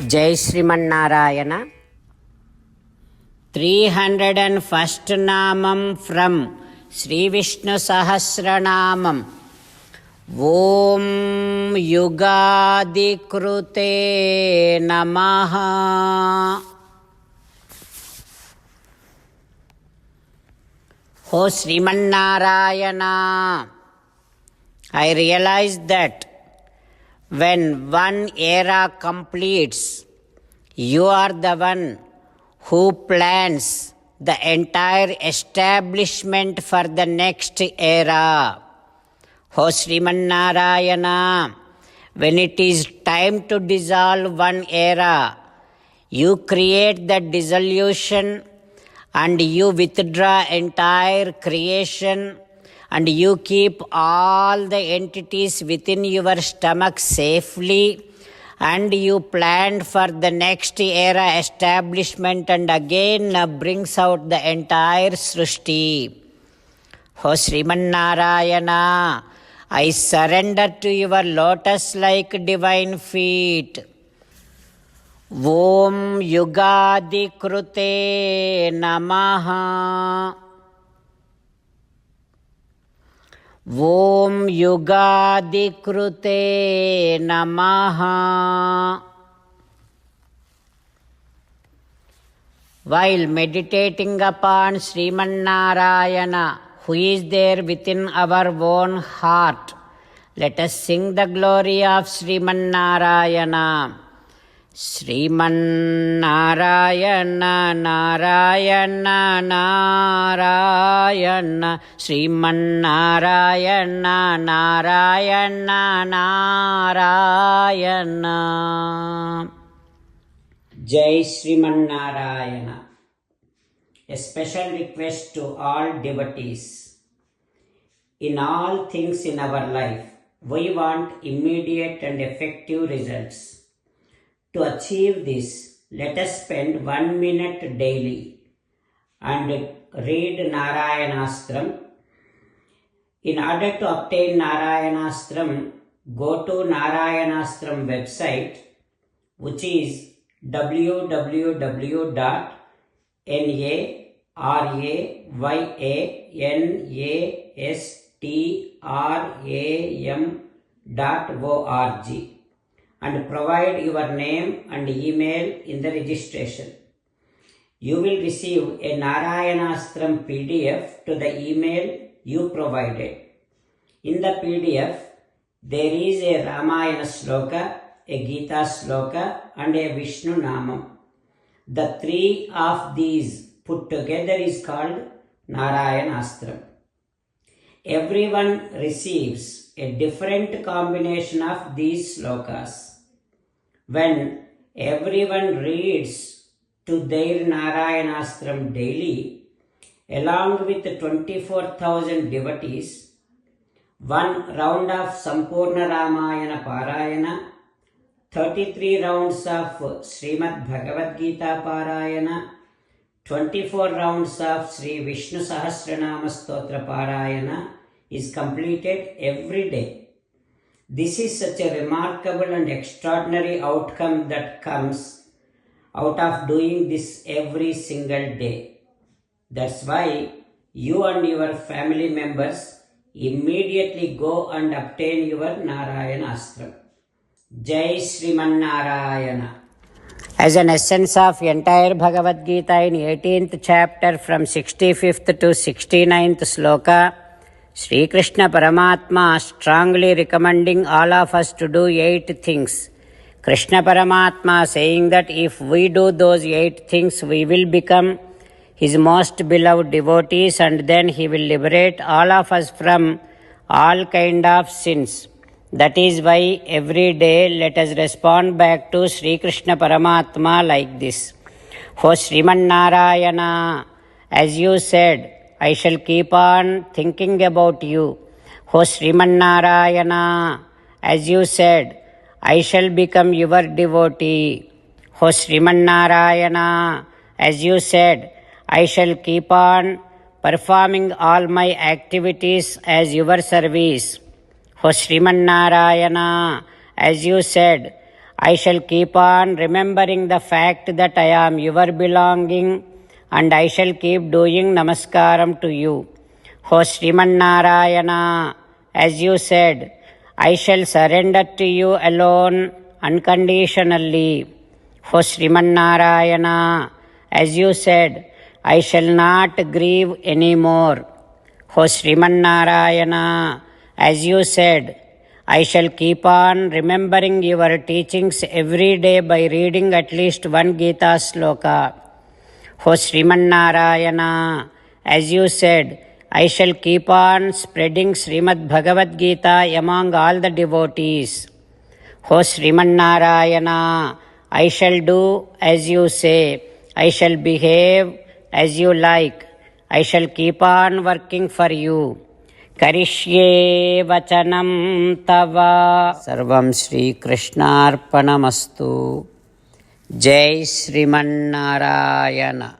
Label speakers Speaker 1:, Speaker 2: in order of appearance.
Speaker 1: Jai Srimanarayana. 301st Namam from Sri Vishnu Sahasranamam. Om Yugadi Krute Namaha. O Srimanarayana, I realize that when one era completes, you are the one who plans the entire establishment for the next era. O Srimanarayana, when it is time to dissolve one era, you create the dissolution and you withdraw entire creation, and you keep all the entities within your stomach safely, and you planned for the next era establishment and again brings out the entire Srishti. O Srimanarayana, I surrender to your lotus-like divine feet. Om Yugadi Krute Namaha. Om Yugadi Krute Namaha. While meditating upon Srimanarayana, who is there within our own heart, let us sing the glory of Srimanarayana. Srimanarayana Narayana Narayana Srimanarayana Narayana Narayana. Jai Srimanarayana. A special request to all devotees. In all things in our life, we want immediate and effective results. To achieve this, let us spend 1 minute daily and read Narayanastram. In order to obtain Narayanastram, go to Narayanastram website, which is www.narayanastram.org, and provide your name and email in the registration. You will receive a Narayanastram PDF to the email you provided. In the PDF, there is a Ramayana Sloka, a Gita Sloka, and a Vishnu Namam. The three of these put together is called Narayanastram. Everyone receives a different combination of these slokas. When everyone reads to their Narayanastram daily, along with 24,000 devotees, one round of Sampurna Ramayana Parayana, 33 rounds of Srimad Bhagavad Gita Parayana, 24 rounds of Sri Vishnu Sahasranama Stotra Parayana is completed every day. This is such a remarkable and extraordinary outcome that comes out of doing this every single day. That's why you and your family members immediately go and obtain your Narayanastram. Jai Srimanarayana. As an essence of entire Bhagavad Gita in 18th chapter from 65th to 69th sloka, Sri Krishna Paramatma strongly recommending all of us to do 8 things. Krishna Paramatma saying that if we do those 8 things, we will become His most beloved devotees, and then He will liberate all of us from all kind of sins. That is why every day let us respond back to Sri Krishna Paramatma like this. O Srimanarayana, as you said, I shall keep on thinking about you. O Srimanarayana, as you said, I shall become your devotee. O Srimanarayana, as you said, I shall keep on performing all my activities as your service. O Srimanarayana, as you said, I shall keep on remembering the fact that I am your belonging, and I shall keep doing namaskaram to you. O Srimannarayana, as you said, I shall surrender to you alone unconditionally. O Srimannarayana, as you said, I shall not grieve anymore. O Srimannarayana, as you said, I shall keep on remembering your teachings every day by reading at least one Gita sloka. O Srimannarayana, as you said, I shall keep on spreading Srimad Bhagavad Gita among all the devotees. O Srimannarayana, I shall do as you say. I shall behave as you like. I shall keep on working for you. Karishye vachanam tava. Sarvam Shri Krishnarpanamastu. Jai Srimannarayana.